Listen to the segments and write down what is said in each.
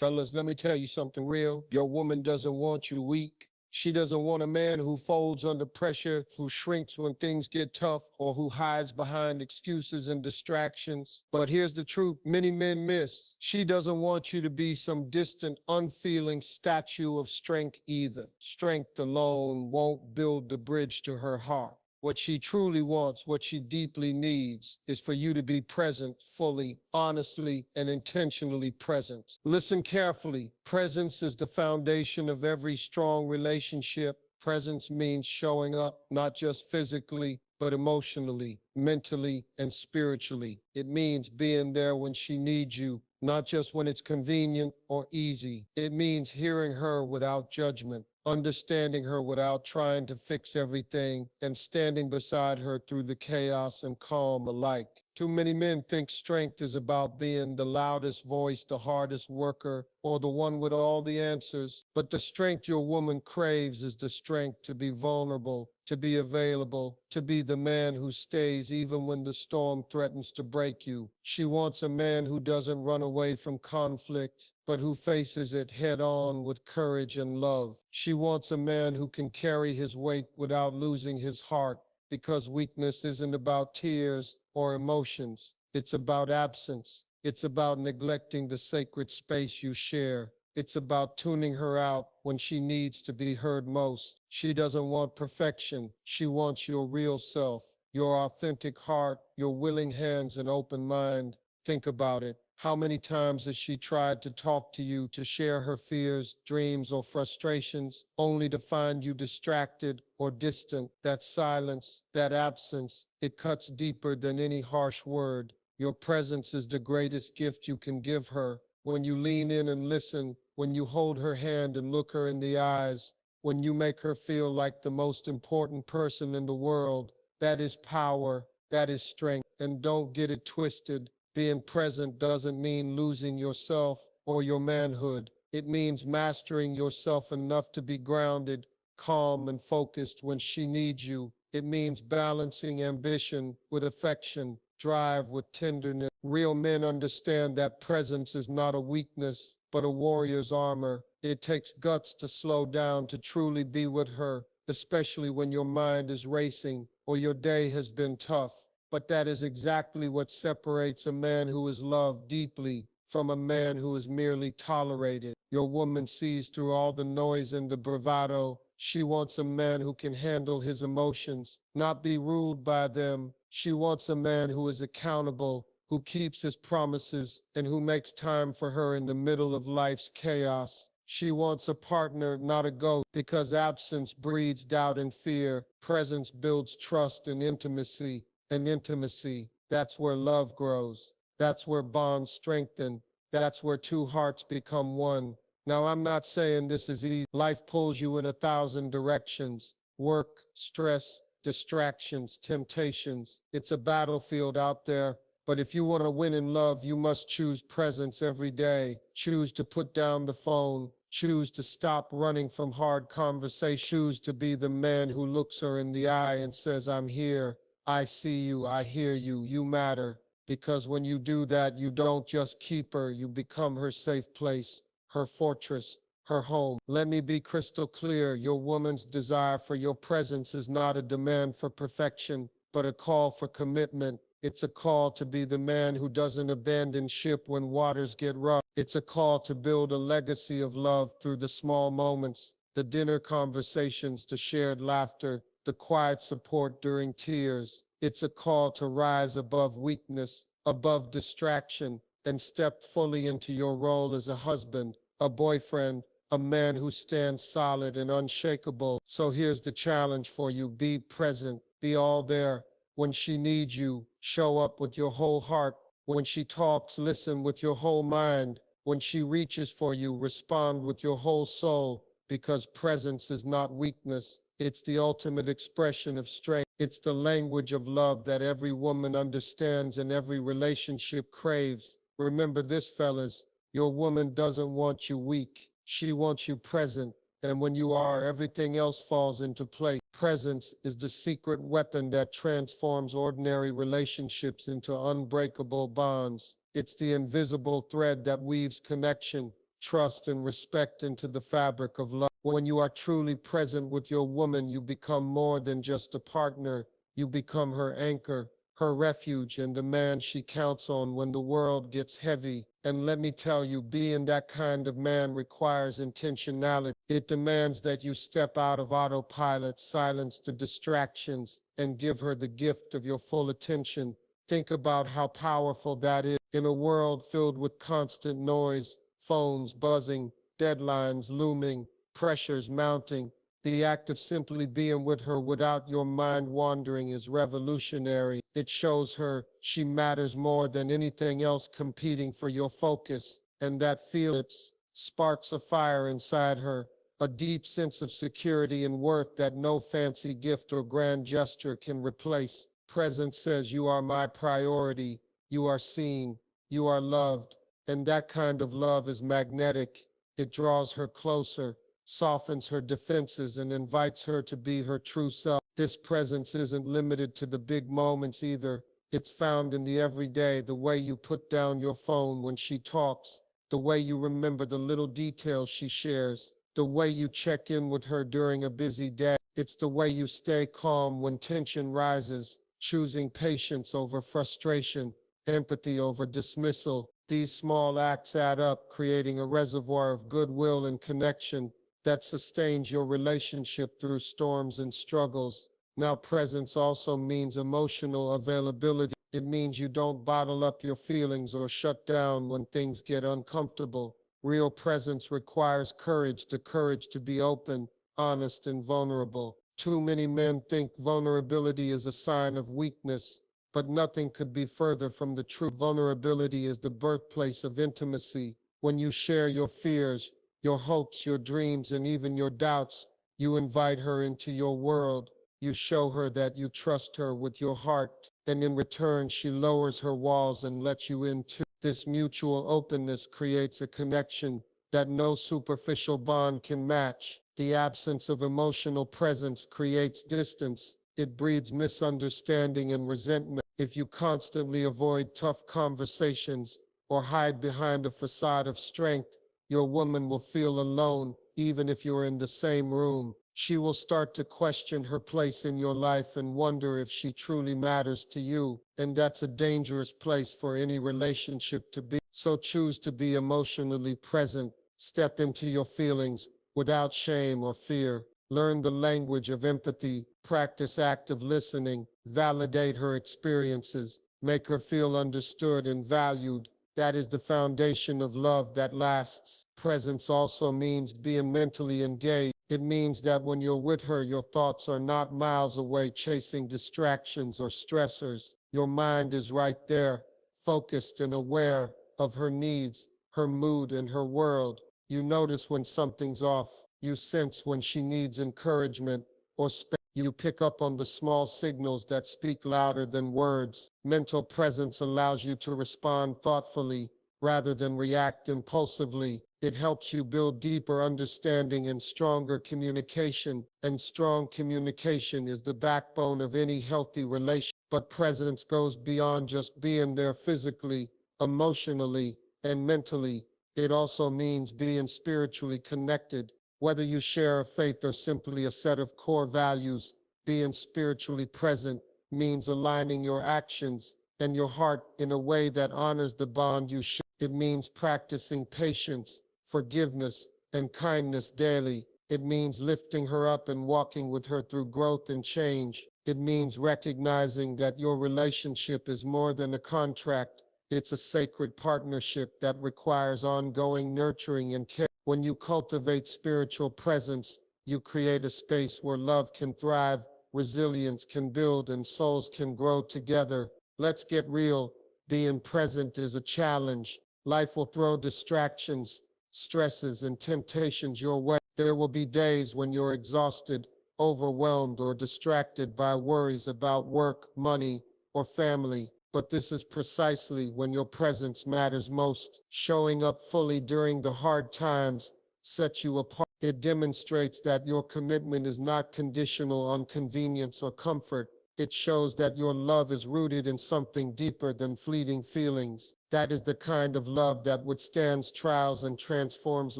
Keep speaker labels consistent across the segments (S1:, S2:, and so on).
S1: Fellas, let me tell you something real. Your woman doesn't want you weak. She doesn't want a man who folds under pressure, who shrinks when things get tough, or who hides behind excuses and distractions. But here's the truth many men miss. She doesn't want you to be some distant, unfeeling statue of strength either. Strength alone won't build the bridge to her heart. What she truly wants, what she deeply needs, is for you to be present, fully, honestly, and intentionally present. Listen carefully. Presence is the foundation of every strong relationship. Presence means showing up, not just physically, but emotionally, mentally, and spiritually. It means being there when she needs you, not just when it's convenient or easy. It means hearing her without judgment, understanding her without trying to fix everything, and standing beside her through the chaos and calm alike. Too many men think strength is about being the loudest voice, the hardest worker, or the one with all the answers. But the strength your woman craves is the strength to be vulnerable, to be available, to be the man who stays even when the storm threatens to break you. She wants a man who doesn't run away from conflict, but who faces it head on with courage and love. She wants a man who can carry his weight without losing his heart, because weakness isn't about tears or emotions. It's about absence. It's about neglecting the sacred space you share. It's about tuning her out when she needs to be heard most. She doesn't want perfection. She wants your real self, your authentic heart, your willing hands and open mind. Think about it. How many times has she tried to talk to you, to share her fears, dreams, or frustrations, only to find you distracted or distant? That silence, that absence, it cuts deeper than any harsh word. Your presence is the greatest gift you can give her. When you lean in and listen, when you hold her hand and look her in the eyes, when you make her feel like the most important person in the world, that is power, that is strength. And don't get it twisted. Being present doesn't mean losing yourself or your manhood. It means mastering yourself enough to be grounded, calm, and focused when she needs you. It means balancing ambition with affection, drive with tenderness. Real men understand that presence is not a weakness, but a warrior's armor. It takes guts to slow down, to truly be with her, especially when your mind is racing or your day has been tough. But that is exactly what separates a man who is loved deeply from a man who is merely tolerated. Your woman sees through all the noise and the bravado. She wants a man who can handle his emotions, not be ruled by them. She wants a man who is accountable, who keeps his promises, and who makes time for her in the middle of life's chaos. She wants a partner, not a ghost, because absence breeds doubt and fear. Presence builds trust and intimacy. And intimacy, that's where love grows. That's where bonds strengthen. That's where two hearts become one. Now, I'm not saying this is easy. Life pulls you in 1,000 directions. Work, stress, distractions, temptations. It's a battlefield out there. But if you want to win in love, you must choose presence every day. Choose to put down the phone. Choose to stop running from hard conversation. Choose to be the man who looks her in the eye and says, I'm here. I see you, I hear you, you matter. Because when you do that, you don't just keep her, you become her safe place, her fortress, her home. Let me be crystal clear. Your woman's desire for your presence is not a demand for perfection, but a call for commitment. It's a call to be the man who doesn't abandon ship when waters get rough. It's a call to build a legacy of love through the small moments, the dinner conversations, the shared laughter, the quiet support during tears. It's a call to rise above weakness, above distraction, and step fully into your role as a husband, a boyfriend, a man who stands solid and unshakable. So here's the challenge for you. Be present, be all there. When she needs you, show up with your whole heart. When she talks, listen with your whole mind. When she reaches for you, respond with your whole soul, because presence is not weakness. It's the ultimate expression of strength. It's the language of love that every woman understands and every relationship craves. Remember this, fellas, your woman doesn't want you weak. She wants you present. And when you are, everything else falls into place. Presence is the secret weapon that transforms ordinary relationships into unbreakable bonds. It's the invisible thread that weaves connection, trust, and respect into the fabric of love. When you are truly present with your woman, you become more than just a partner. You become her anchor, her refuge, and the man she counts on when the world gets heavy. And let me tell you, being that kind of man requires intentionality. It demands that you step out of autopilot, silence the distractions, and give her the gift of your full attention. Think about how powerful that is. In a world filled with constant noise, phones buzzing, deadlines looming, pressures mounting, the act of simply being with her without your mind wandering is revolutionary. It shows her she matters more than anything else competing for your focus, and that feeling sparks a fire inside her, a deep sense of security and worth that no fancy gift or grand gesture can replace. Presence says, "You are my priority, you are seen, you are loved," and that kind of love is magnetic. It draws her closer, softens her defenses, and invites her to be her true self. This presence isn't limited to the big moments either. It's found in the everyday, the way you put down your phone when she talks, the way you remember the little details she shares, the way you check in with her during a busy day. It's the way you stay calm when tension rises, choosing patience over frustration, empathy over dismissal. These small acts add up, creating a reservoir of goodwill and connection that sustains your relationship through storms and struggles. Now, presence also means emotional availability. It means you don't bottle up your feelings or shut down when things get uncomfortable. Real presence requires courage, the courage to be open, honest, and vulnerable. Too many men think vulnerability is a sign of weakness, but nothing could be further from the truth. Vulnerability is the birthplace of intimacy. When you share your fears, your hopes, your dreams, and even your doubts, you invite her into your world. You show her that you trust her with your heart, and in return, she lowers her walls and lets you in too. This mutual openness creates a connection that no superficial bond can match. The absence of emotional presence creates distance. It breeds misunderstanding and resentment. If you constantly avoid tough conversations or hide behind a facade of strength, your woman will feel alone, even if you're in the same room. She will start to question her place in your life and wonder if she truly matters to you. And that's a dangerous place for any relationship to be. So choose to be emotionally present. Step into your feelings without shame or fear. Learn the language of empathy. Practice active listening. Validate her experiences. Make her feel understood and valued. That is the foundation of love that lasts. Presence also means being mentally engaged. It means that when you're with her, your thoughts are not miles away chasing distractions or stressors. Your mind is right there, focused and aware of her needs, her mood, and her world. You notice when something's off. You sense when she needs encouragement or space. You pick up on the small signals that speak louder than words. Mental presence allows you to respond thoughtfully rather than react impulsively. It helps you build deeper understanding and stronger communication. And strong communication is the backbone of any healthy relationship. But presence goes beyond just being there physically, emotionally, and mentally. It also means being spiritually connected. Whether you share a faith or simply a set of core values, being spiritually present means aligning your actions and your heart in a way that honors the bond you share. It means practicing patience, forgiveness, and kindness daily. It means lifting her up and walking with her through growth and change. It means recognizing that your relationship is more than a contract. It's a sacred partnership that requires ongoing nurturing and care. When you cultivate spiritual presence, you create a space where love can thrive, resilience can build, and souls can grow together. Let's get real. Being present is a challenge. Life will throw distractions, stresses, and temptations your way. There will be days when you're exhausted, overwhelmed, or distracted by worries about work, money, or family. But this is precisely when your presence matters most. Showing up fully during the hard times sets you apart. It demonstrates that your commitment is not conditional on convenience or comfort. It shows that your love is rooted in something deeper than fleeting feelings. That is the kind of love that withstands trials and transforms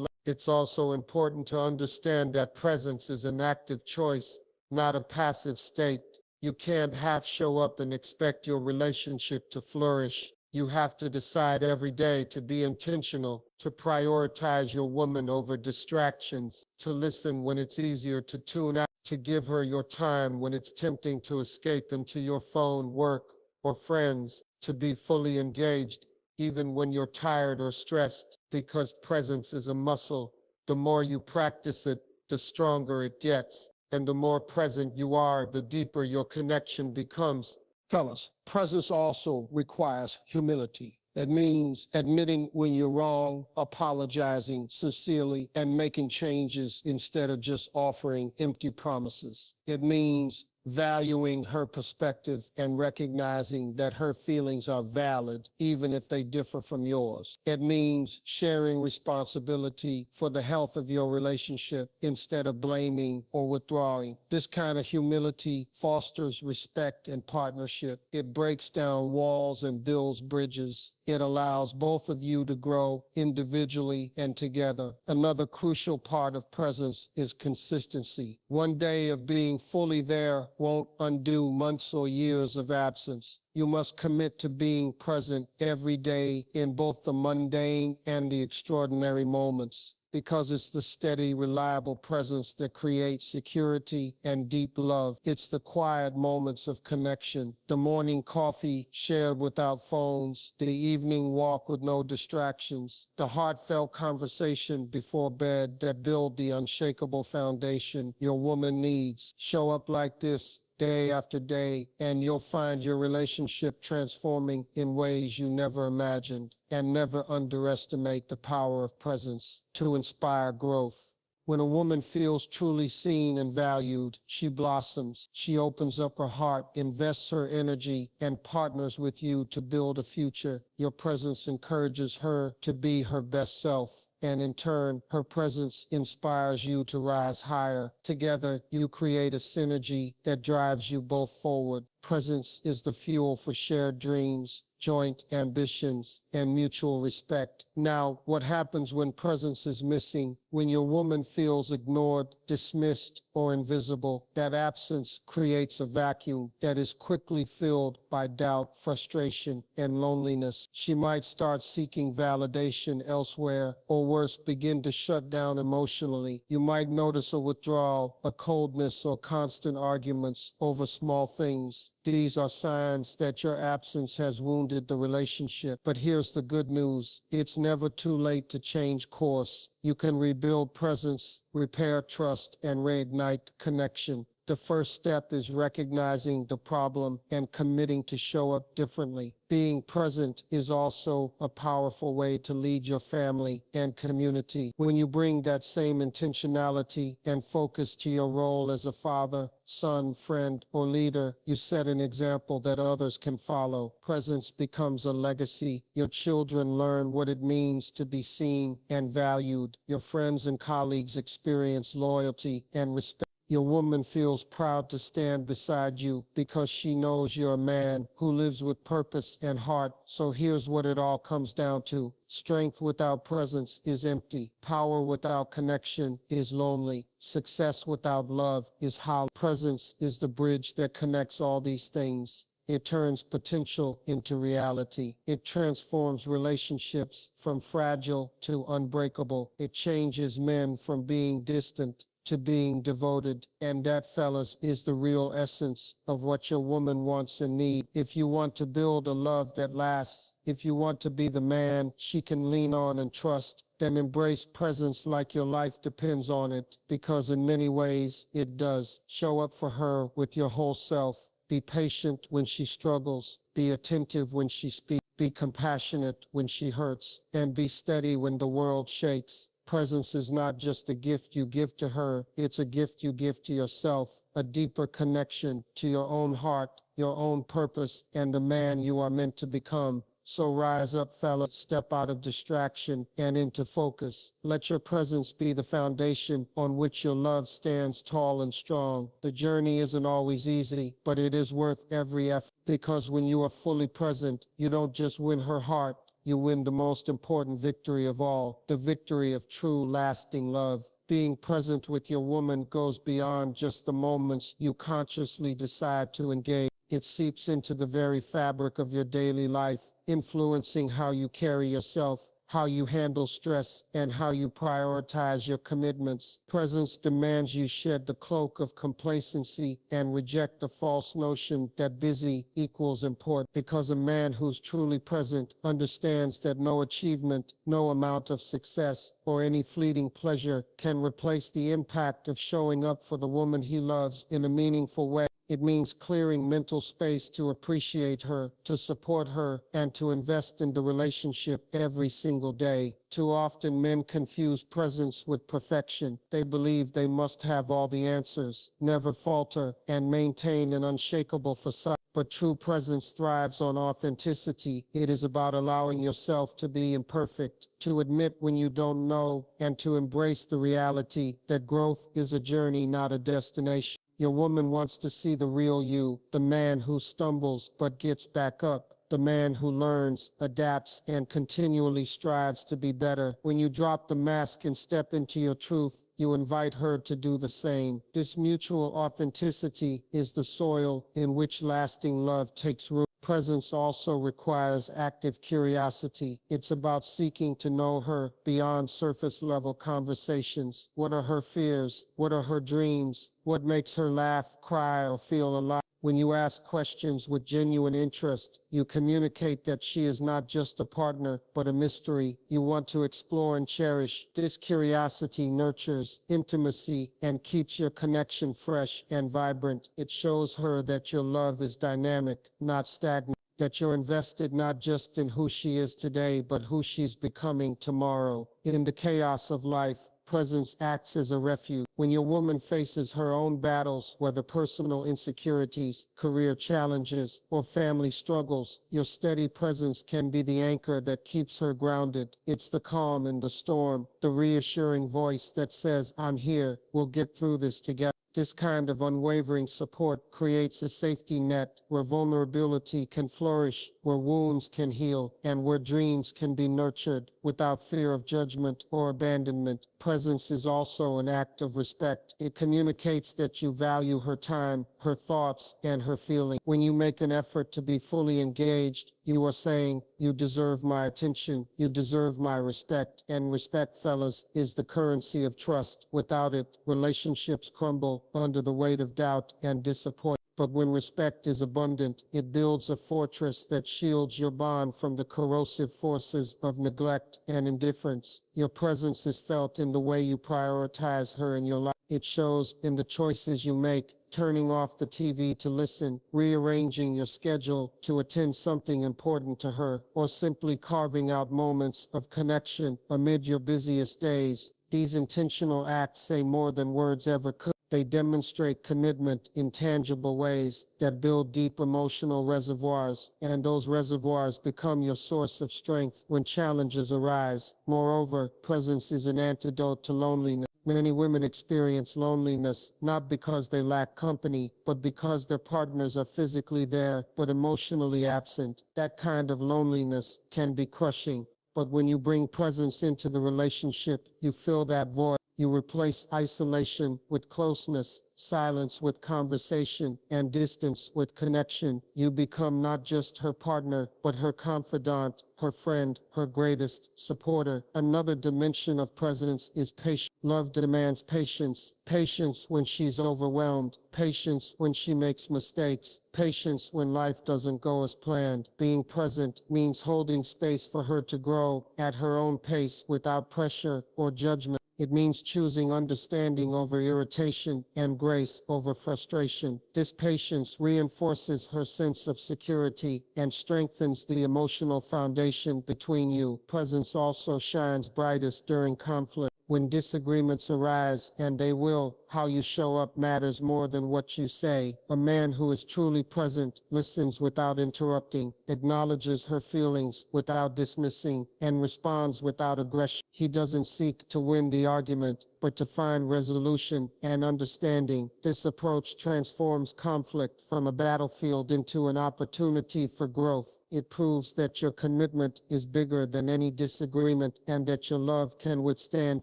S1: life. It's also important to understand that presence is an active choice, not a passive state. You can't half show up and expect your relationship to flourish. You have to decide every day to be intentional, to prioritize your woman over distractions, to listen when it's easier to tune out, to give her your time when it's tempting to escape into your phone, work, or friends, to be fully engaged even when you're tired or stressed, because presence is a muscle. The more you practice it, the stronger it gets. And the more present you are, the deeper your connection becomes. Fellas, presence also requires humility. That means admitting when you're wrong, apologizing sincerely, and making changes instead of just offering empty promises. It means valuing her perspective and recognizing that her feelings are valid, even if they differ from yours. It means sharing responsibility for the health of your relationship instead of blaming or withdrawing. This kind of humility fosters respect and partnership. It breaks down walls and builds bridges. It allows both of you to grow individually and together. Another crucial part of presence is consistency. One day of being fully there won't undo months or years of absence. You must commit to being present every day in both the mundane and the extraordinary moments, because it's the steady, reliable presence that creates security and deep love. It's the quiet moments of connection, the morning coffee shared without phones, the evening walk with no distractions, the heartfelt conversation before bed that build the unshakable foundation your woman needs. Show up like this day after day, and you'll find your relationship transforming in ways you never imagined. And never underestimate the power of presence to inspire growth. When a woman feels truly seen and valued, she blossoms. She opens up her heart, invests her energy, and partners with you to build a future. Your presence encourages her to be her best self. And in turn, her presence inspires you to rise higher. Together, you create a synergy that drives you both forward. Presence is the fuel for shared dreams, joint ambitions, and mutual respect. Now, what happens when presence is missing? When your woman feels ignored, dismissed, or invisible, that absence creates a vacuum that is quickly filled by doubt, frustration, and loneliness. She might start seeking validation elsewhere, or worse, begin to shut down emotionally. You might notice a withdrawal, a coldness, or constant arguments over small things. These are signs that your absence has wounded the relationship. But here's the good news. It's never too late to change course. You can rebuild presence, repair trust, and reignite connection. The first step is recognizing the problem and committing to show up differently. Being present is also a powerful way to lead your family and community. When you bring that same intentionality and focus to your role as a father, son, friend, or leader, you set an example that others can follow. Presence becomes a legacy. Your children learn what it means to be seen and valued. Your friends and colleagues experience loyalty and respect. Your woman feels proud to stand beside you because she knows you're a man who lives with purpose and heart. So here's what it all comes down to. Strength without presence is empty. Power without connection is lonely. Success without love is hollow. Presence is the bridge that connects all these things. It turns potential into reality. It transforms relationships from fragile to unbreakable. It changes men from being distant to being devoted. And that, fellas, is the real essence of what your woman wants and needs. If you want to build a love that lasts, if you want to be the man she can lean on and trust, then embrace presence like your life depends on it, because in many ways it does. Show up for her with your whole self. Be patient when she struggles. Be attentive when she speaks. Be compassionate when she hurts. And be steady when the world shakes. Presence is not just a gift you give to her, it's a gift you give to yourself, a deeper connection to your own heart, your own purpose, and the man you are meant to become. So rise up, fella, step out of distraction and into focus. Let your presence be the foundation on which your love stands tall and strong. The journey isn't always easy, but it is worth every effort, because when you are fully present, you don't just win her heart, you win the most important victory of all, the victory of true, lasting love. Being present with your woman goes beyond just the moments you consciously decide to engage. It seeps into the very fabric of your daily life, influencing how you carry yourself, how you handle stress, and how you prioritize your commitments. Presence demands you shed the cloak of complacency and reject the false notion that busy equals important, because a man who's truly present understands that no achievement, no amount of success, or any fleeting pleasure can replace the impact of showing up for the woman he loves in a meaningful way. It means clearing mental space to appreciate her, to support her, and to invest in the relationship every single day. Too often men confuse presence with perfection. They believe they must have all the answers, never falter, and maintain an unshakable facade. But true presence thrives on authenticity. It is about allowing yourself to be imperfect, to admit when you don't know, and to embrace the reality that growth is a journey, not a destination. Your woman wants to see the real you, the man who stumbles but gets back up, the man who learns, adapts, and continually strives to be better. When you drop the mask and step into your truth, you invite her to do the same. This mutual authenticity is the soil in which lasting love takes root. Presence also requires active curiosity. It's about seeking to know her beyond surface-level conversations. What are her fears? What are her dreams? What makes her laugh, cry, or feel alive? When you ask questions with genuine interest, you communicate that she is not just a partner, but a mystery you want to explore and cherish. This curiosity nurtures intimacy and keeps your connection fresh and vibrant. It shows her that your love is dynamic, not stagnant, that you're invested not just in who she is today, but who she's becoming tomorrow. In the chaos of life, presence acts as a refuge. When your woman faces her own battles, whether personal insecurities, career challenges, or family struggles, your steady presence can be the anchor that keeps her grounded. It's the calm in the storm, the reassuring voice that says, "I'm here, we'll get through this together." This kind of unwavering support creates a safety net where vulnerability can flourish, where wounds can heal, and where dreams can be nurtured without fear of judgment or abandonment. Presence is also an act of respect. It communicates that you value her time, her thoughts, and her feelings. When you make an effort to be fully engaged, you are saying, "You deserve my attention, you deserve my respect." And respect, fellas, is the currency of trust. Without it, relationships crumble under the weight of doubt and disappointment. But when respect is abundant, it builds a fortress that shields your bond from the corrosive forces of neglect and indifference. Your presence is felt in the way you prioritize her in your life. It shows in the choices you make, turning off the TV to listen, rearranging your schedule to attend something important to her, or simply carving out moments of connection amid your busiest days. These intentional acts say more than words ever could. They demonstrate commitment in tangible ways that build deep emotional reservoirs, and those reservoirs become your source of strength when challenges arise. Moreover, presence is an antidote to loneliness. Many women experience loneliness not because they lack company, but because their partners are physically there but emotionally absent. That kind of loneliness can be crushing. But when you bring presence into the relationship, you fill that void. You replace isolation with closeness, silence with conversation, and distance with connection. You become not just her partner, but her confidant, her friend, her greatest supporter. Another dimension of presence is patience. Love demands patience. Patience when she's overwhelmed. Patience when she makes mistakes. Patience when life doesn't go as planned. Being present means holding space for her to grow at her own pace without pressure or judgment. It means choosing understanding over irritation and grace over frustration. This patience reinforces her sense of security and strengthens the emotional foundation between you. Presence also shines brightest during conflict. When disagreements arise, and they will, how you show up matters more than what you say. A man who is truly present listens without interrupting, acknowledges her feelings without dismissing, and responds without aggression. He doesn't seek to win the argument, but to find resolution and understanding. This approach transforms conflict from a battlefield into an opportunity for growth. It proves that your commitment is bigger than any disagreement and that your love can withstand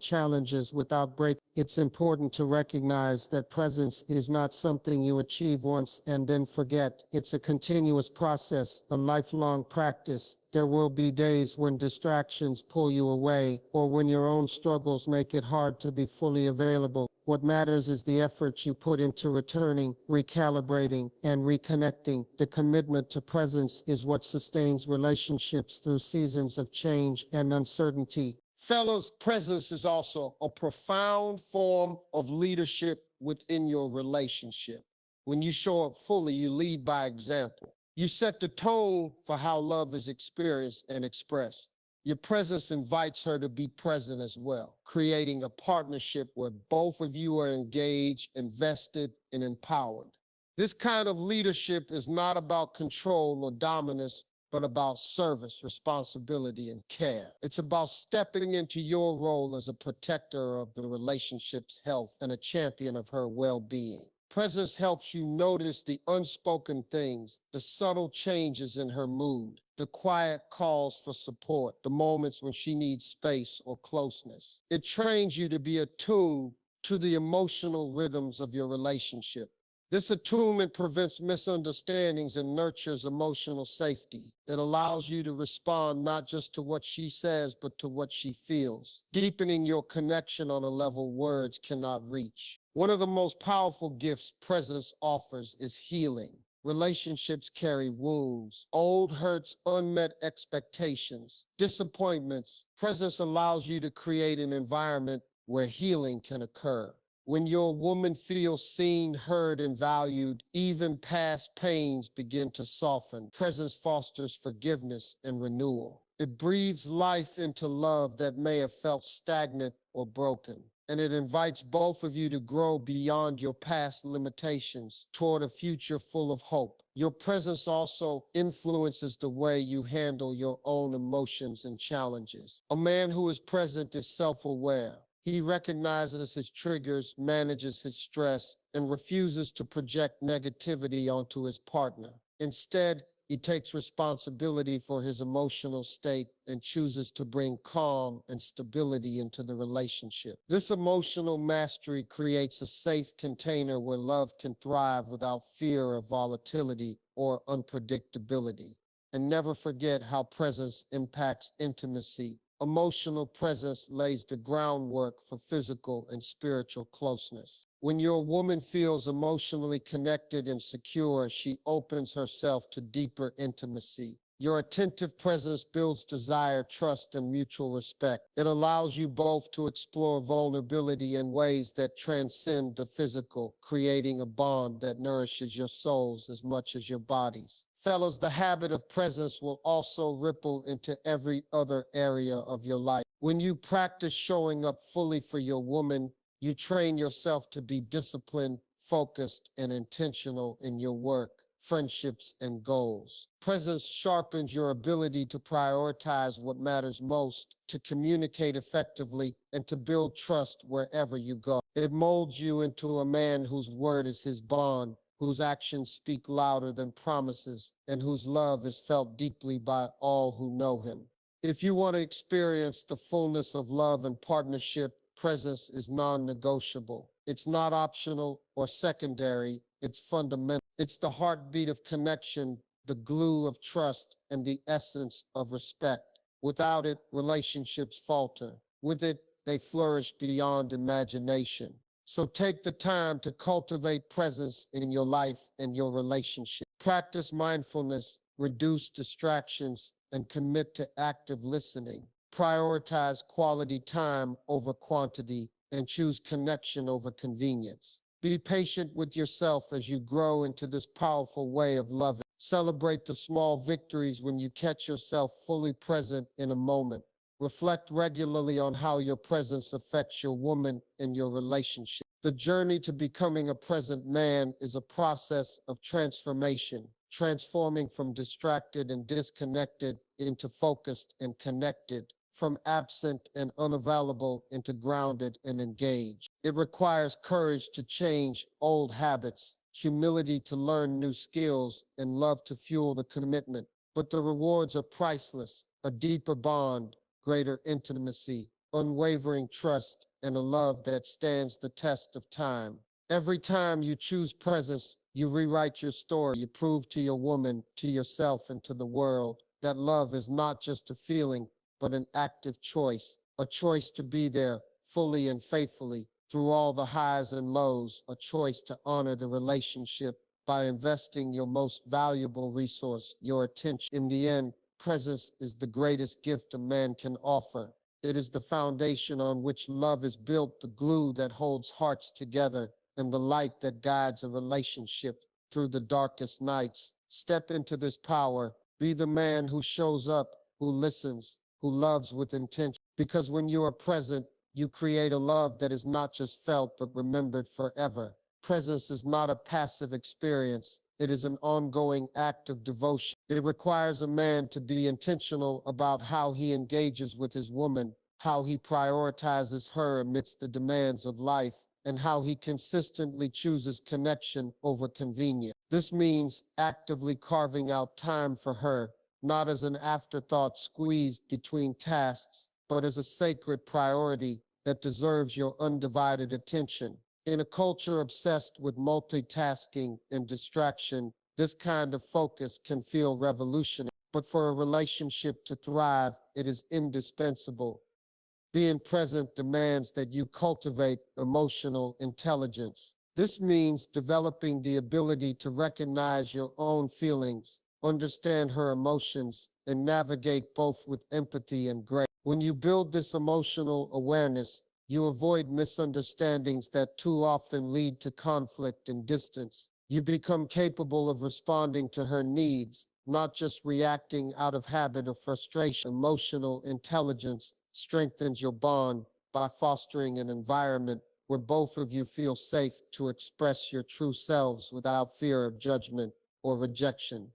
S1: challenges without breaking. It's important to recognize that presence is not something you achieve once and then forget. It's a continuous process, a lifelong practice. There will be days when distractions pull you away or when your own struggles make it hard to be fully available. What matters is the effort you put into returning, recalibrating, and reconnecting. The commitment to presence is what sustains relationships through seasons of change and uncertainty. Fellas, presence is also a profound form of leadership within your relationship. When you show up fully, you lead by example. You set the tone for how love is experienced and expressed. Your presence invites her to be present as well, creating a partnership where both of you are engaged, invested, and empowered. This kind of leadership is not about control or dominance, but about service, responsibility, and care. It's about stepping into your role as a protector of the relationship's health and a champion of her well-being. Presence helps you notice the unspoken things, the subtle changes in her mood, the quiet calls for support, the moments when she needs space or closeness. It trains you to be attuned to the emotional rhythms of your relationship. This attunement prevents misunderstandings and nurtures emotional safety. It allows you to respond not just to what she says, but to what she feels, deepening your connection on a level words cannot reach. One of the most powerful gifts presence offers is healing. Relationships carry wounds, old hurts, unmet expectations, disappointments. Presence allows you to create an environment where healing can occur. When your woman feels seen, heard, and valued, even past pains begin to soften. Presence fosters forgiveness and renewal. It breathes life into love that may have felt stagnant or broken. And it invites both of you to grow beyond your past limitations toward a future full of hope. Your presence also influences the way you handle your own emotions and challenges. A man who is present is self-aware. He recognizes his triggers, manages his stress, and refuses to project negativity onto his partner. Instead, he takes responsibility for his emotional state and chooses to bring calm and stability into the relationship. This emotional mastery creates a safe container where love can thrive without fear of volatility or unpredictability. And never forget how presence impacts intimacy. Emotional presence lays the groundwork for physical and spiritual closeness. When your woman feels emotionally connected and secure, she opens herself to deeper intimacy. Your attentive presence builds desire, trust, and mutual respect. It allows you both to explore vulnerability in ways that transcend the physical, creating a bond that nourishes your souls as much as your bodies. Fellas, the habit of presence will also ripple into every other area of your life. When you practice showing up fully for your woman, you train yourself to be disciplined, focused, and intentional in your work, friendships, and goals. Presence sharpens your ability to prioritize what matters most, to communicate effectively, and to build trust wherever you go. It molds you into a man whose word is his bond, whose actions speak louder than promises, and whose love is felt deeply by all who know him. If you want to experience the fullness of love and partnership, presence is non-negotiable. It's not optional or secondary, it's fundamental. It's the heartbeat of connection, the glue of trust, and the essence of respect. Without it, relationships falter. With it, they flourish beyond imagination. So take the time to cultivate presence in your life and your relationship. Practice mindfulness, reduce distractions, and commit to active listening. Prioritize quality time over quantity and choose connection over convenience. Be patient with yourself as you grow into this powerful way of loving. Celebrate the small victories when you catch yourself fully present in a moment. Reflect regularly on how your presence affects your woman and your relationship. The journey to becoming a present man is a process of transformation, transforming from distracted and disconnected into focused and connected. from absent and unavailable into grounded and engaged. It requires courage to change old habits, humility to learn new skills, and love to fuel the commitment. But the rewards are priceless: a deeper bond, greater intimacy, unwavering trust, and a love that stands the test of time. Every time you choose presence, you rewrite your story. You prove to your woman, to yourself, and to the world that love is not just a feeling, but an active choice, a choice to be there fully and faithfully through all the highs and lows, a choice to honor the relationship by investing your most valuable resource, your attention. In the end, presence is the greatest gift a man can offer. It is the foundation on which love is built, the glue that holds hearts together, and the light that guides a relationship through the darkest nights. Step into this power. Be the man who shows up, who listens, who loves with intention. Because when you are present, you create a love that is not just felt but remembered forever. Presence is not a passive experience. It is an ongoing act of devotion. It requires a man to be intentional about how he engages with his woman, how he prioritizes her amidst the demands of life, and how he consistently chooses connection over convenience. This means actively carving out time for her, not as an afterthought squeezed between tasks, but as a sacred priority that deserves your undivided attention. In a culture obsessed with multitasking and distraction, this kind of focus can feel revolutionary. But for a relationship to thrive, it is indispensable. Being present demands that you cultivate emotional intelligence. This means developing the ability to recognize your own feelings, understand her emotions, and navigate both with empathy and grace. When you build this emotional awareness, you avoid misunderstandings that too often lead to conflict and distance. You become capable of responding to her needs, not just reacting out of habit or frustration. Emotional intelligence strengthens your bond by fostering an environment where both of you feel safe to express your true selves without fear of judgment or rejection.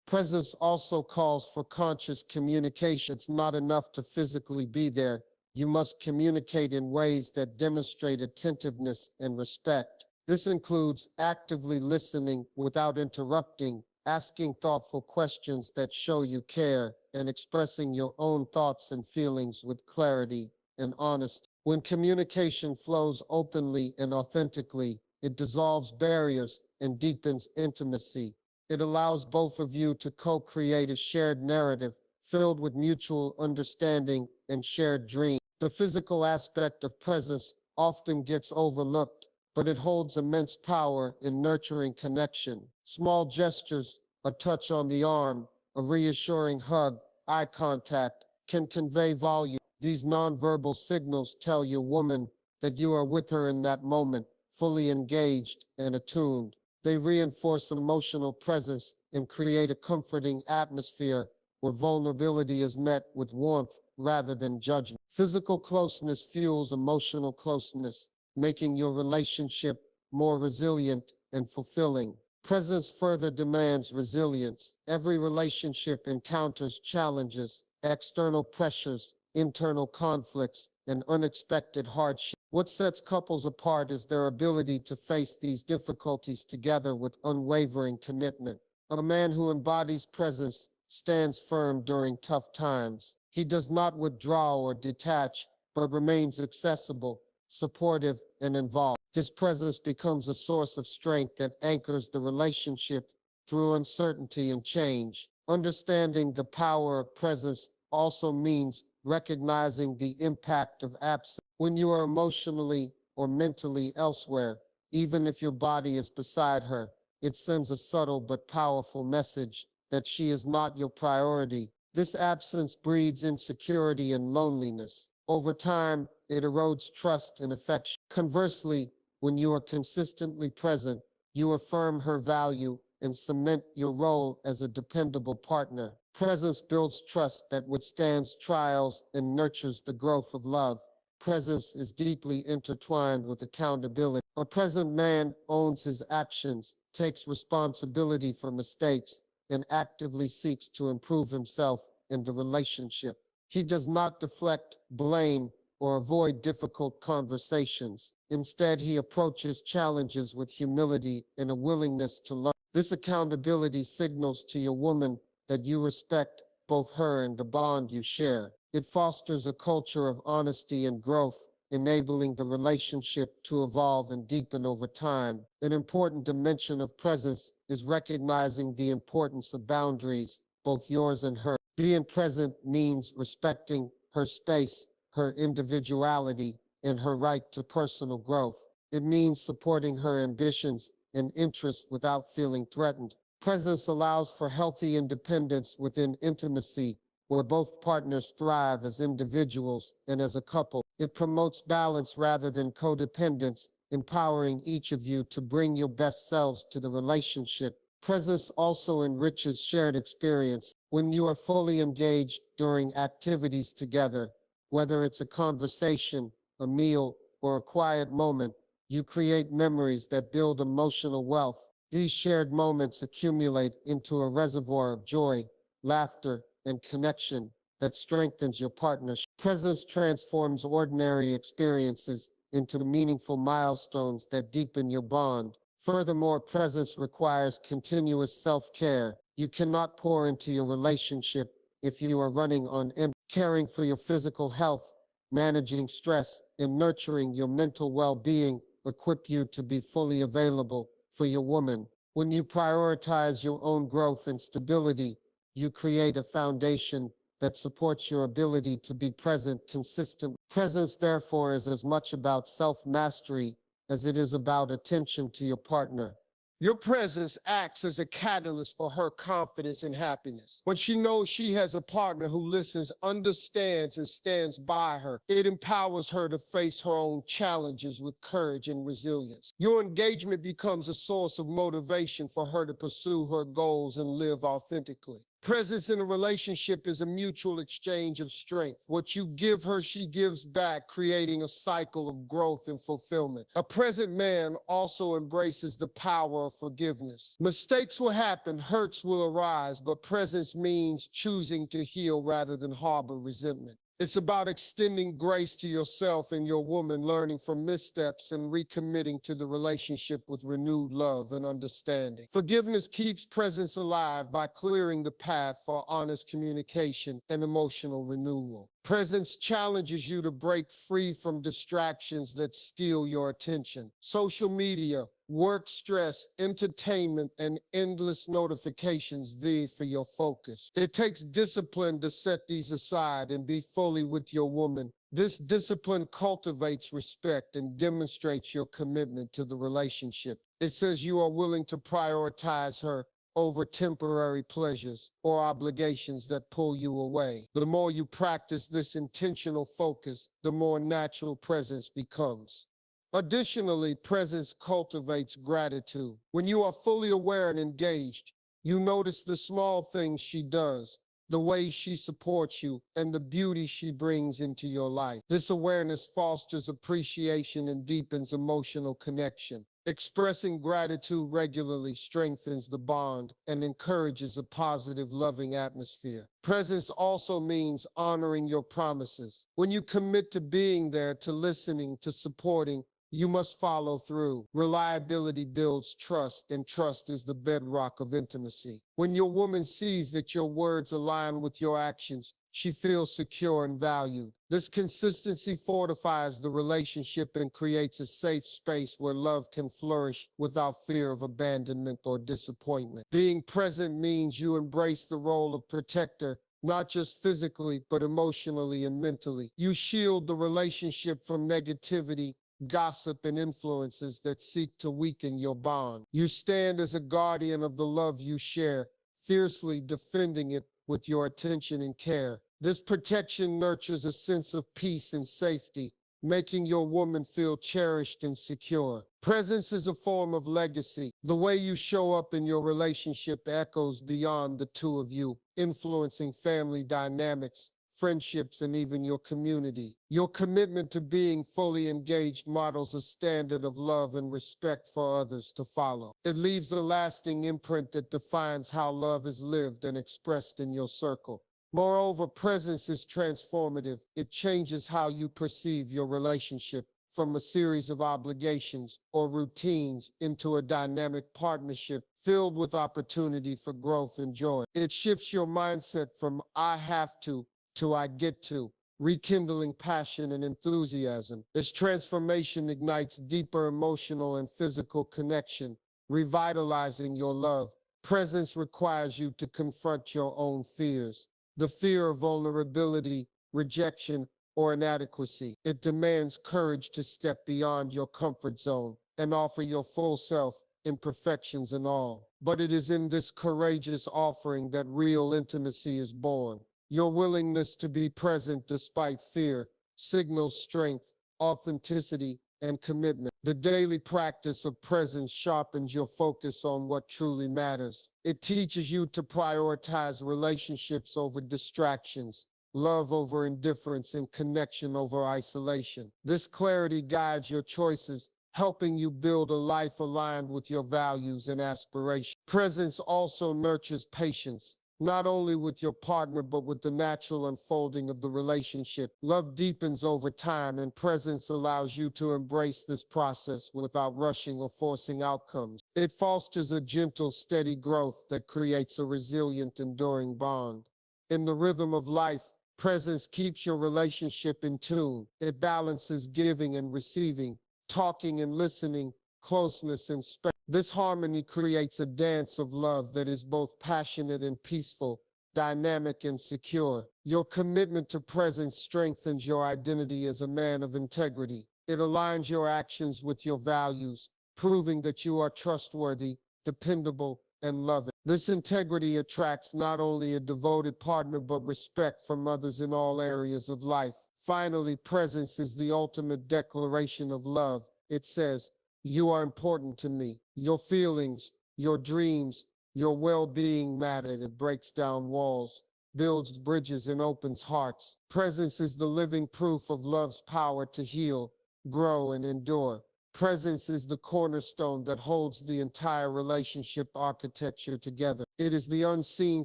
S1: Presence also calls for conscious communication. It's not enough to physically be there. You must communicate in ways that demonstrate attentiveness and respect. This includes actively listening without interrupting, asking thoughtful questions that show you care, and expressing your own thoughts and feelings with clarity and honesty. When communication flows openly and authentically, it dissolves barriers and deepens intimacy. It allows both of you to co-create a shared narrative filled with mutual understanding and shared dreams. The physical aspect of presence often gets overlooked, but it holds immense power in nurturing connection. Small gestures, a touch on the arm, a reassuring hug, eye contact, can convey volume. These nonverbal signals tell your woman that you are with her in that moment, fully engaged and attuned. They reinforce emotional presence and create a comforting atmosphere where vulnerability is met with warmth rather than judgment. Physical closeness fuels emotional closeness, making your relationship more resilient and fulfilling. Presence further demands resilience. Every relationship encounters challenges, external pressures, internal conflicts, and unexpected hardships. What sets couples apart is their ability to face these difficulties together with unwavering commitment. A man who embodies presence stands firm during tough times. He does not withdraw or detach, but remains accessible, supportive, and involved. His presence becomes a source of strength that anchors the relationship through uncertainty and change. Understanding the power of presence also means recognizing the impact of absence. When you are emotionally or mentally elsewhere, even if your body is beside her, it sends a subtle but powerful message that she is not your priority. This absence breeds insecurity and loneliness. Over time, it erodes trust and affection. Conversely, when you are consistently present, you affirm her value and cement your role as a dependable partner. Presence builds trust that withstands trials and nurtures the growth of love. Presence is deeply intertwined with accountability. A present man owns his actions, takes responsibility for mistakes, and actively seeks to improve himself in the relationship. He does not deflect, blame, or avoid difficult conversations. Instead, he approaches challenges with humility and a willingness to learn. This accountability signals to your woman that you respect both her and the bond you share. It fosters a culture of honesty and growth, enabling the relationship to evolve and deepen over time. An important dimension of presence is recognizing the importance of boundaries, both yours and hers. Being present means respecting her space, her individuality, and her right to personal growth. It means supporting her ambitions and interests without feeling threatened. Presence allows for healthy independence within intimacy, where both partners thrive as individuals and as a couple. It promotes balance rather than codependence, empowering each of you to bring your best selves to the relationship. Presence also enriches shared experience. When you are fully engaged during activities together, whether it's a conversation, a meal, or a quiet moment, you create memories that build emotional wealth. These shared moments accumulate into a reservoir of joy, laughter, and connection that strengthens your partnership. Presence transforms ordinary experiences into meaningful milestones that deepen your bond. Furthermore, presence requires continuous self-care. You cannot pour into your relationship if you are running on empty. Caring for your physical health, managing stress, and nurturing your mental well-being equip you to be fully available for your woman. When you prioritize your own growth and stability, you create a foundation that supports your ability to be present consistently. Presence, therefore, is as much about self-mastery as it is about attention to your partner. Your presence acts as a catalyst for her confidence and happiness. When she knows she has a partner who listens, understands, and stands by her, it empowers her to face her own challenges with courage and resilience. Your engagement becomes a source of motivation for her to pursue her goals and live authentically. Presence in a relationship is a mutual exchange of strength. What you give her, she gives back, creating a cycle of growth and fulfillment. A present man also embraces the power of forgiveness. Mistakes will happen, hurts will arise, but presence means choosing to heal rather than harbor resentment. It's about extending grace to yourself and your woman, learning from missteps and recommitting to the relationship with renewed love and understanding. Forgiveness keeps presence alive by clearing the path for honest communication and emotional renewal. Presence challenges you to break free from distractions that steal your attention. Social media, work stress, entertainment, and endless notifications vie for your focus. It takes discipline to set these aside and be fully with your woman. This discipline cultivates respect and demonstrates your commitment to the relationship. It says you are willing to prioritize her over temporary pleasures or obligations that pull you away. The more you practice this intentional focus, the more natural presence becomes. Additionally, presence cultivates gratitude. When you are fully aware and engaged, you notice the small things she does, the way she supports you, and the beauty she brings into your life. This awareness fosters appreciation and deepens emotional connection. Expressing gratitude regularly strengthens the bond and encourages a positive, loving atmosphere. Presence also means honoring your promises. When you commit to being there, to listening, to supporting, you must follow through. Reliability builds trust, and trust is the bedrock of intimacy. When your woman sees that your words align with your actions, she feels secure and valued. This consistency fortifies the relationship and creates a safe space where love can flourish without fear of abandonment or disappointment. Being present means you embrace the role of protector, not just physically, but emotionally and mentally. You shield the relationship from negativity, gossip, and influences that seek to weaken your bond. You stand as a guardian of the love you share, fiercely defending it with your attention and care. This protection nurtures a sense of peace and safety, making your woman feel cherished and secure. Presence is a form of legacy. The way you show up in your relationship echoes beyond the two of you, influencing family dynamics, friendships, and even your community. Your commitment to being fully engaged models a standard of love and respect for others to follow. It leaves a lasting imprint that defines how love is lived and expressed in your circle. Moreover, presence is transformative. It changes how you perceive your relationship from a series of obligations or routines into a dynamic partnership filled with opportunity for growth and joy. It shifts your mindset from I have to I get to, rekindling passion and enthusiasm. This transformation ignites deeper emotional and physical connection, revitalizing your love. Presence requires you to confront your own fears, the fear of vulnerability, rejection, or inadequacy. It demands courage to step beyond your comfort zone and offer your full self, imperfections and all. But it is in this courageous offering that real intimacy is born. Your willingness to be present despite fear signals strength, authenticity, and commitment. The daily practice of presence sharpens your focus on what truly matters. It teaches you to prioritize relationships over distractions, love over indifference, and connection over isolation. This clarity guides your choices, helping you build a life aligned with your values and aspirations. Presence also nurtures patience, not only with your partner, but with the natural unfolding of the relationship. Love deepens over time, and presence allows you to embrace this process without rushing or forcing outcomes. It fosters a gentle, steady growth that creates a resilient, enduring bond. In the rhythm of life, presence keeps your relationship in tune. It balances giving and receiving, talking and listening, closeness and space. This harmony creates a dance of love that is both passionate and peaceful, dynamic and secure. Your commitment to presence strengthens your identity as a man of integrity. It aligns your actions with your values, proving that you are trustworthy, dependable, and loving. This integrity attracts not only a devoted partner, but respect from others in all areas of life. Finally, presence is the ultimate declaration of love. It says, "You are important to me. Your feelings, your dreams, your well-being matter." It breaks down walls, builds bridges, and opens hearts. Presence is the living proof of love's power to heal, grow, and endure. Presence is the cornerstone that holds the entire relationship architecture together. It is the unseen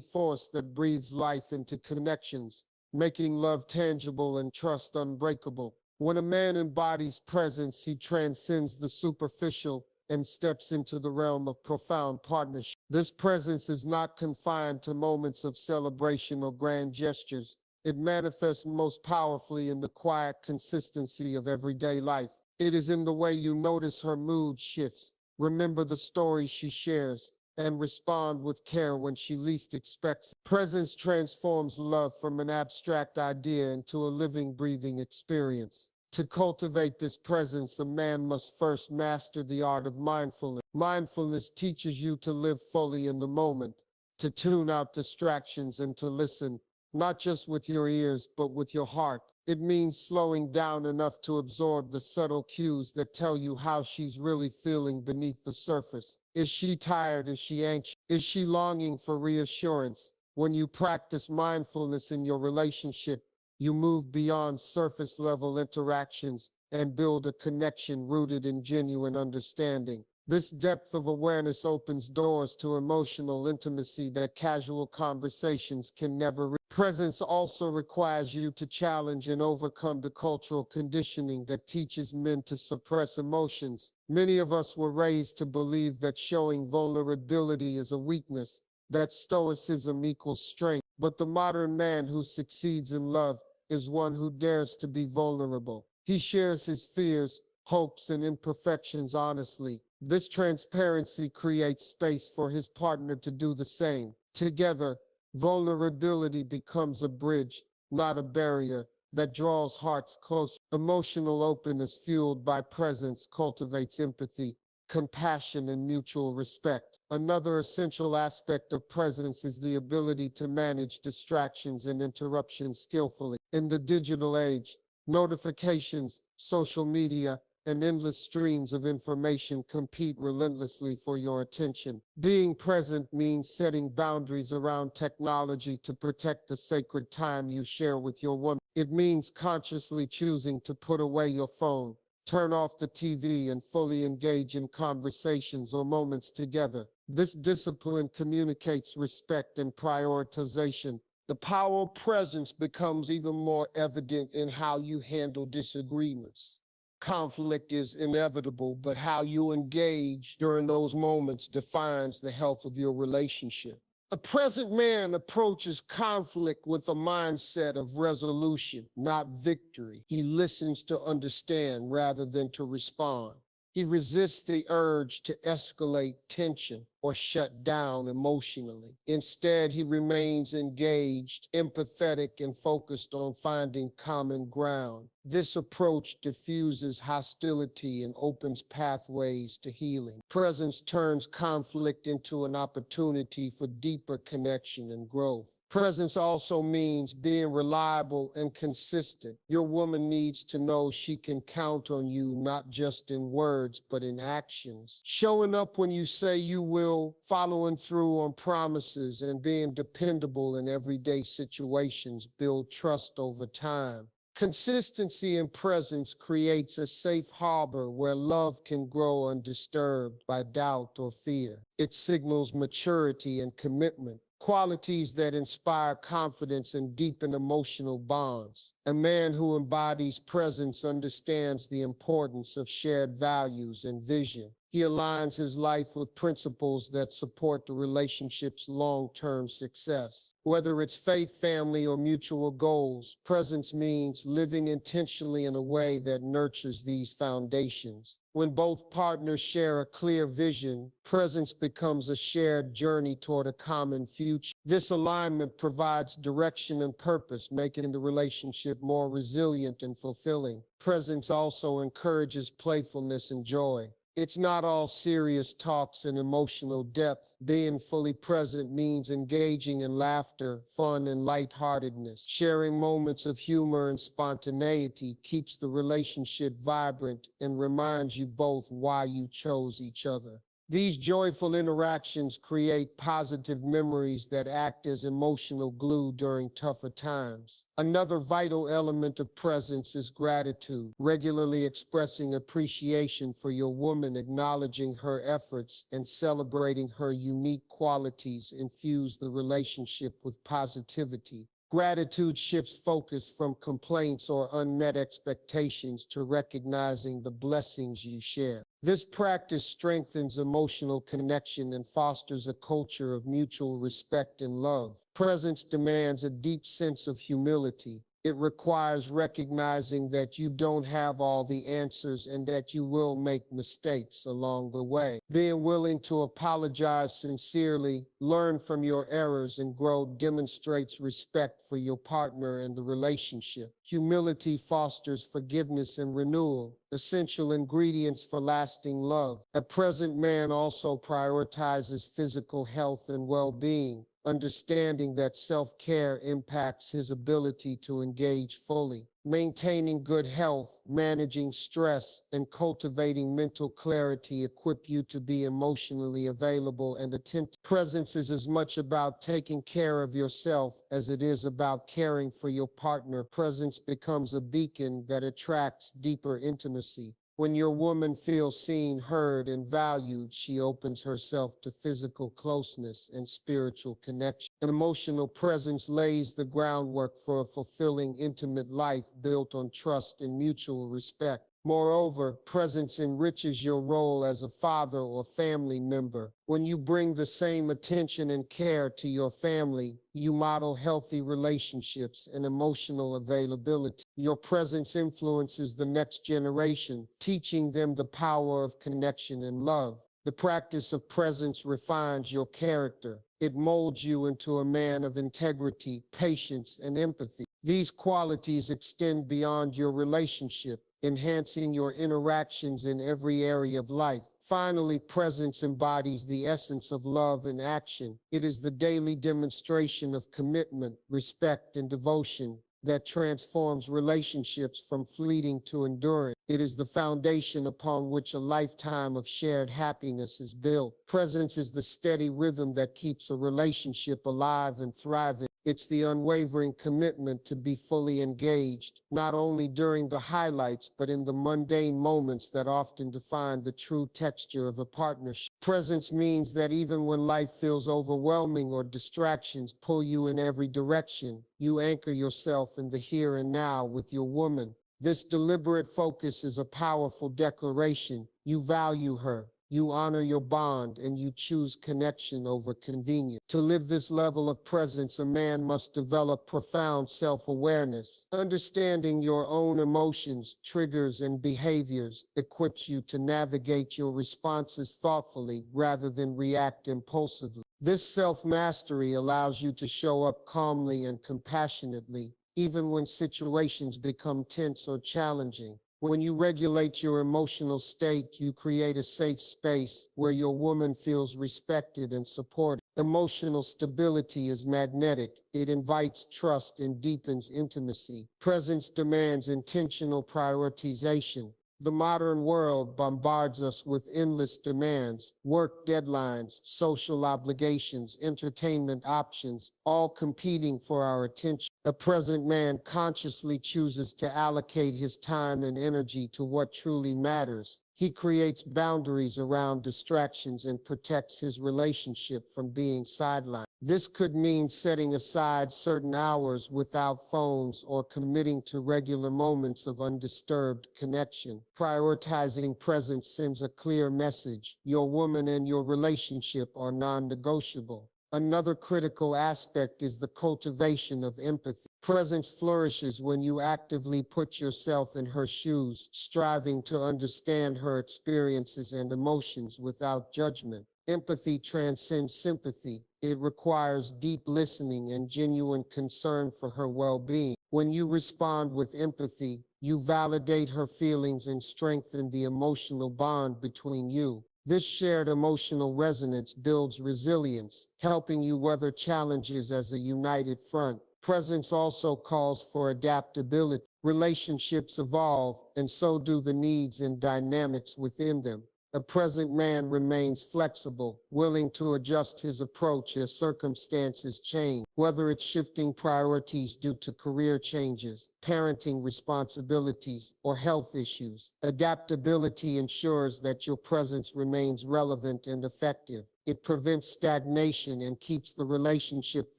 S1: force that breathes life into connections, making love tangible and trust unbreakable. When a man embodies presence, he transcends the superficial and steps into the realm of profound partnership. This presence is not confined to moments of celebration or grand gestures. It manifests most powerfully in the quiet consistency of everyday life. It is in the way you notice her mood shifts, remember the stories she shares, and respond with care when she least expects it. Presence transforms love from an abstract idea into a living, breathing experience. To cultivate this presence, a man must first master the art of mindfulness. Mindfulness teaches you to live fully in the moment, to tune out distractions and to listen, not just with your ears, but with your heart. It means slowing down enough to absorb the subtle cues that tell you how she's really feeling beneath the surface. Is she tired? Is she anxious? Is she longing for reassurance? When you practice mindfulness in your relationship, you move beyond surface level interactions and build a connection rooted in genuine understanding. This depth of awareness opens doors to emotional intimacy that casual conversations can never reach. Presence also requires you to challenge and overcome the cultural conditioning that teaches men to suppress emotions. Many of us were raised to believe that showing vulnerability is a weakness, that stoicism equals strength. But the modern man who succeeds in love is one who dares to be vulnerable. He shares his fears, hopes, and imperfections honestly. This transparency creates space for his partner to do the same. Together, vulnerability becomes a bridge, not a barrier, that draws hearts close. Emotional openness fueled by presence cultivates empathy, compassion, and mutual respect. Another essential aspect of presence is the ability to manage distractions and interruptions skillfully. In the digital age, notifications, social media, and endless streams of information compete relentlessly for your attention. Being present means setting boundaries around technology to protect the sacred time you share with your woman. It means consciously choosing to put away your phone, turn off the TV, and fully engage in conversations or moments together. This discipline communicates respect and prioritization, The power of presence becomes even more evident in how you handle disagreements. Conflict is inevitable, but how you engage during those moments defines the health of your relationship. A present man approaches conflict with a mindset of resolution, not victory. He listens to understand rather than to respond. He resists the urge to escalate tension or shut down emotionally. Instead, he remains engaged, empathetic, and focused on finding common ground. This approach diffuses hostility and opens pathways to healing. Presence turns conflict into an opportunity for deeper connection and growth. Presence also means being reliable and consistent. Your woman needs to know she can count on you not just in words, but in actions. Showing up when you say you will, following through on promises, and being dependable in everyday situations build trust over time. Consistency in presence creates a safe harbor where love can grow undisturbed by doubt or fear. It signals maturity and commitment, qualities that inspire confidence and deepen emotional bonds. A man who embodies presence understands the importance of shared values and vision. He aligns his life with principles that support the relationship's long-term success. Whether it's faith, family, or mutual goals, presence means living intentionally in a way that nurtures these foundations. When both partners share a clear vision, presence becomes a shared journey toward a common future. This alignment provides direction and purpose, making the relationship more resilient and fulfilling. Presence also encourages playfulness and joy. It's not all serious talks and emotional depth. Being fully present means engaging in laughter, fun, and lightheartedness. Sharing moments of humor and spontaneity keeps the relationship vibrant and reminds you both why you chose each other. These joyful interactions create positive memories that act as emotional glue during tougher times. Another vital element of presence is gratitude. Regularly expressing appreciation for your woman, acknowledging her efforts, and celebrating her unique qualities infuse the relationship with positivity. Gratitude shifts focus from complaints or unmet expectations to recognizing the blessings you share. This practice strengthens emotional connection and fosters a culture of mutual respect and love. Presence demands a deep sense of humility. It requires recognizing that you don't have all the answers and that you will make mistakes along the way. Being willing to apologize sincerely, learn from your errors, and grow demonstrates respect for your partner and the relationship. Humility fosters forgiveness and renewal, essential ingredients for lasting love. A present man also prioritizes physical health and well-being, understanding that self-care impacts his ability to engage fully. Maintaining good health, managing stress, and cultivating mental clarity equip you to be emotionally available and attentive. Presence is as much about taking care of yourself as it is about caring for your partner. Presence becomes a beacon that attracts deeper intimacy. When your woman feels seen, heard, and valued, she opens herself to physical closeness and spiritual connection. Emotional presence lays the groundwork for a fulfilling, intimate life built on trust and mutual respect. Moreover, presence enriches your role as a father or family member. When you bring the same attention and care to your family, you model healthy relationships and emotional availability. Your presence influences the next generation, teaching them the power of connection and love. The practice of presence refines your character. It molds you into a man of integrity, patience, and empathy. These qualities extend beyond your relationship, enhancing your interactions in every area of life. Finally, presence embodies the essence of love in action. It is the daily demonstration of commitment, respect, and devotion that transforms relationships from fleeting to enduring. It is the foundation upon which a lifetime of shared happiness is built. Presence is the steady rhythm that keeps a relationship alive and thriving. It's the unwavering commitment to be fully engaged, not only during the highlights, but in the mundane moments that often define the true texture of a partnership. Presence means that even when life feels overwhelming or distractions pull you in every direction, you anchor yourself in the here and now with your woman. This deliberate focus is a powerful declaration. You value her, you honor your bond, and you choose connection over convenience. To live this level of presence, a man must develop profound self-awareness. Understanding your own emotions, triggers, and behaviors equips you to navigate your responses thoughtfully rather than react impulsively. This self-mastery allows you to show up calmly and compassionately, even when situations become tense or challenging. When you regulate your emotional state, you create a safe space where your woman feels respected and supported. Emotional stability is magnetic. It invites trust and deepens intimacy. Presence demands intentional prioritization. The modern world bombards us with endless demands, work deadlines, social obligations, entertainment options, all competing for our attention. A present man consciously chooses to allocate his time and energy to what truly matters. He creates boundaries around distractions and protects his relationship from being sidelined. This could mean setting aside certain hours without phones or committing to regular moments of undisturbed connection. Prioritizing presence sends a clear message. Your woman and your relationship are non-negotiable. Another critical aspect is the cultivation of empathy. Presence flourishes when you actively put yourself in her shoes, striving to understand her experiences and emotions without judgment. Empathy transcends sympathy. It requires deep listening and genuine concern for her well-being. When you respond with empathy, you validate her feelings and strengthen the emotional bond between you. This shared emotional resonance builds resilience, helping you weather challenges as a united front. Presence also calls for adaptability. Relationships evolve, and so do the needs and dynamics within them. A present man remains flexible, willing to adjust his approach as circumstances change, whether it's shifting priorities due to career changes, parenting responsibilities, or health issues. Adaptability ensures that your presence remains relevant and effective. It prevents stagnation and keeps the relationship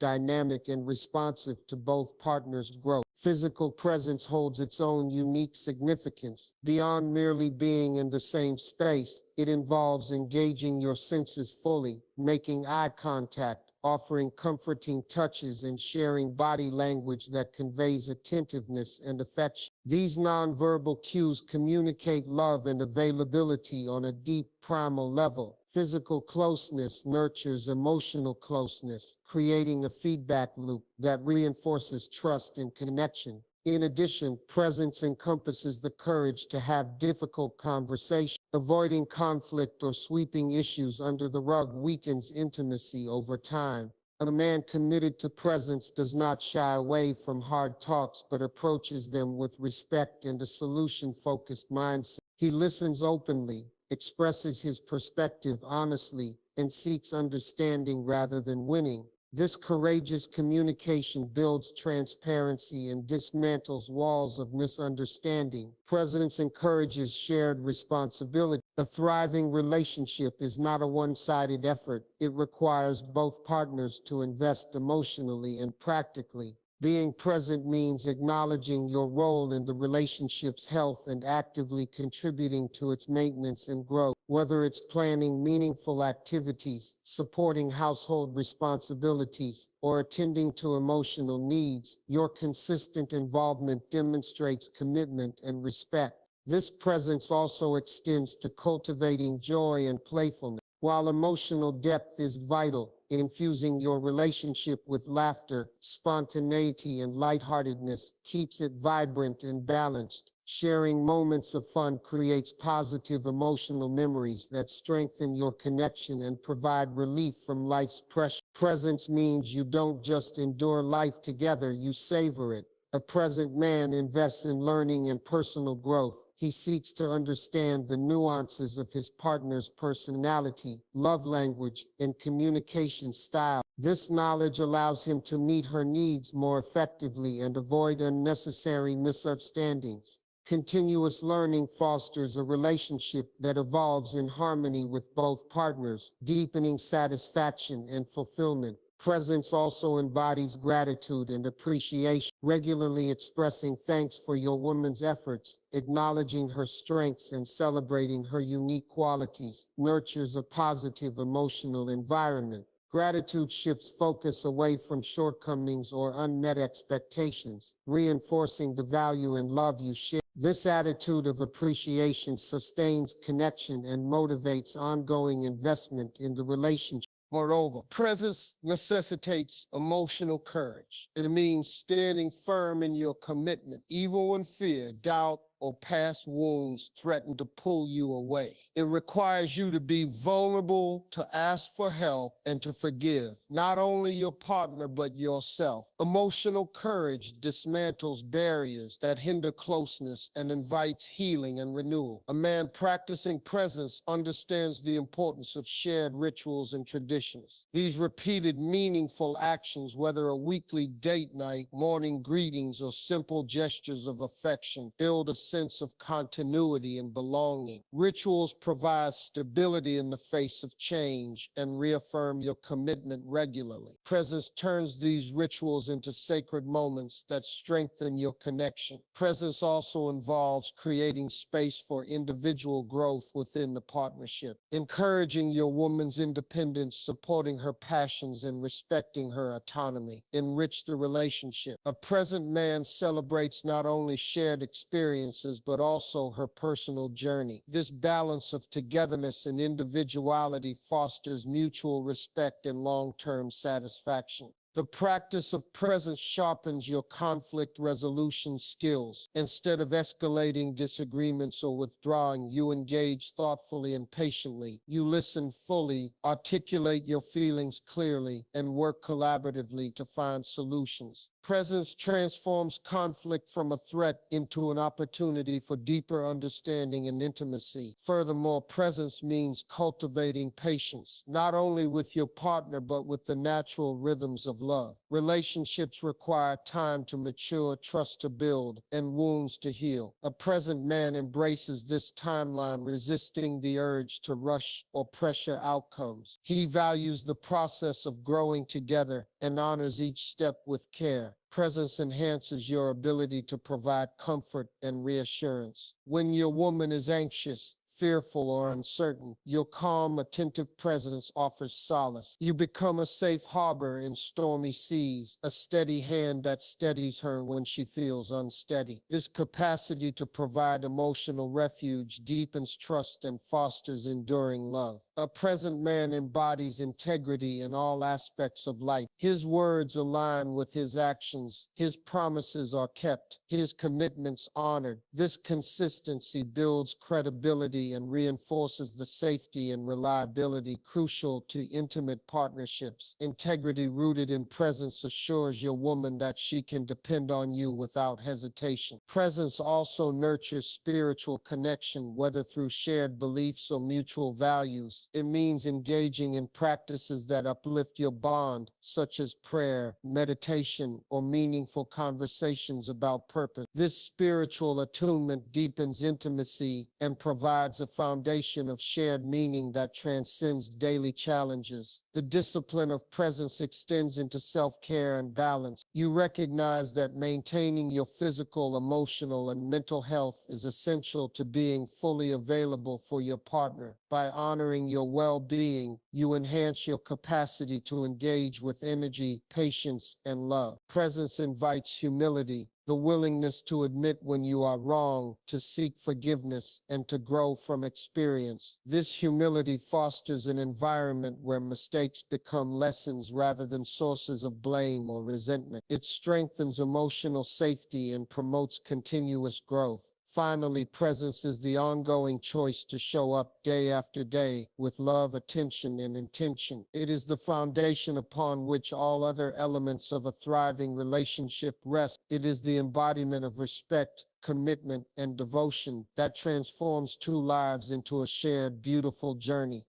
S1: dynamic and responsive to both partners' growth. Physical presence holds its own unique significance. Beyond merely being in the same space, it involves engaging your senses fully, making eye contact, offering comforting touches, and sharing body language that conveys attentiveness and affection. These nonverbal cues communicate love and availability on a deep primal level. Physical closeness nurtures emotional closeness, creating a feedback loop that reinforces trust and connection. In addition, presence encompasses the courage to have difficult conversations. Avoiding conflict or sweeping issues under the rug weakens intimacy over time. A man committed to presence does not shy away from hard talks, but approaches them with respect and a solution-focused mindset. He listens openly, expresses his perspective honestly, and seeks understanding rather than winning. This courageous communication builds transparency and dismantles walls of misunderstanding. Presence encourages shared responsibility. A thriving relationship is not a one-sided effort. It requires both partners to invest emotionally and practically. Being present means acknowledging your role in the relationship's health and actively contributing to its maintenance and growth. Whether it's planning meaningful activities, supporting household responsibilities, or attending to emotional needs, your consistent involvement demonstrates commitment and respect. This presence also extends to cultivating joy and playfulness. While emotional depth is vital, infusing your relationship with laughter, spontaneity, and lightheartedness keeps it vibrant and balanced. Sharing moments of fun creates positive emotional memories that strengthen your connection and provide relief from life's pressure. Presence means you don't just endure life together, you savor it. A present man invests in learning and personal growth. He seeks to understand the nuances of his partner's personality, love language, and communication style. This knowledge allows him to meet her needs more effectively and avoid unnecessary misunderstandings. Continuous learning fosters a relationship that evolves in harmony with both partners, deepening satisfaction and fulfillment. Presence also embodies gratitude and appreciation, regularly expressing thanks for your woman's efforts, acknowledging her strengths and celebrating her unique qualities, nurtures a positive emotional environment. Gratitude shifts focus away from shortcomings or unmet expectations, reinforcing the value and love you share. This attitude of appreciation sustains connection and motivates ongoing investment in the relationship. Moreover, presence necessitates emotional courage. It means standing firm in your commitment, even when fear, doubt, or past wounds threaten to pull you away. It requires you to be vulnerable, to ask for help, and to forgive not only your partner, but yourself. Emotional courage dismantles barriers that hinder closeness and invites healing and renewal. A man practicing presence understands the importance of shared rituals and traditions. These repeated, meaningful actions, whether a weekly date night, morning greetings, or simple gestures of affection, build a sense of continuity and belonging. Rituals provide stability in the face of change and reaffirm your commitment regularly. Presence turns these rituals into sacred moments that strengthen your connection. Presence also involves creating space for individual growth within the partnership, encouraging your woman's independence, supporting her passions, and respecting her autonomy. Enrich the relationship. A present man celebrates not only shared experiences, but also her personal journey. This balance of togetherness and individuality fosters mutual respect and long-term satisfaction. The practice of presence sharpens your conflict resolution skills. Instead of escalating disagreements or withdrawing, you engage thoughtfully and patiently. You listen fully, articulate your feelings clearly, and work collaboratively to find solutions. Presence transforms conflict from a threat into an opportunity for deeper understanding and intimacy. Furthermore, presence means cultivating patience, not only with your partner, but with the natural rhythms of love. Relationships require time to mature, trust to build, and wounds to heal. A present man embraces this timeline, resisting the urge to rush or pressure outcomes. He values the process of growing together and honors each step with care. Presence enhances your ability to provide comfort and reassurance. When your woman is anxious, fearful, or uncertain, your calm, attentive presence offers solace. You become a safe harbor in stormy seas, a steady hand that steadies her when she feels unsteady. This capacity to provide emotional refuge deepens trust and fosters enduring love. A present man embodies integrity in all aspects of life. His words align with his actions. His promises are kept. His commitments honored. This consistency builds credibility and reinforces the safety and reliability crucial to intimate partnerships. Integrity rooted in presence assures your woman that she can depend on you without hesitation. Presence also nurtures spiritual connection, whether through shared beliefs or mutual values. It means engaging in practices that uplift your bond, such as prayer, meditation, or meaningful conversations about purpose. This spiritual attunement deepens intimacy and provides a foundation of shared meaning that transcends daily challenges. The discipline of presence extends into self-care and balance. You recognize that maintaining your physical, emotional, and mental health is essential to being fully available for your partner. By honoring your well-being, you enhance your capacity to engage with energy, patience, and love. Presence invites humility, the willingness to admit when you are wrong, to seek forgiveness, and to grow from experience. This humility fosters an environment where mistakes become lessons rather than sources of blame or resentment. It strengthens emotional safety and promotes continuous growth. Finally, presence is the ongoing choice to show up day after day with love, attention, and intention. It is the foundation upon which all other elements of a thriving relationship rest. It is the embodiment of respect, commitment, and devotion that transforms two lives into a shared, beautiful journey.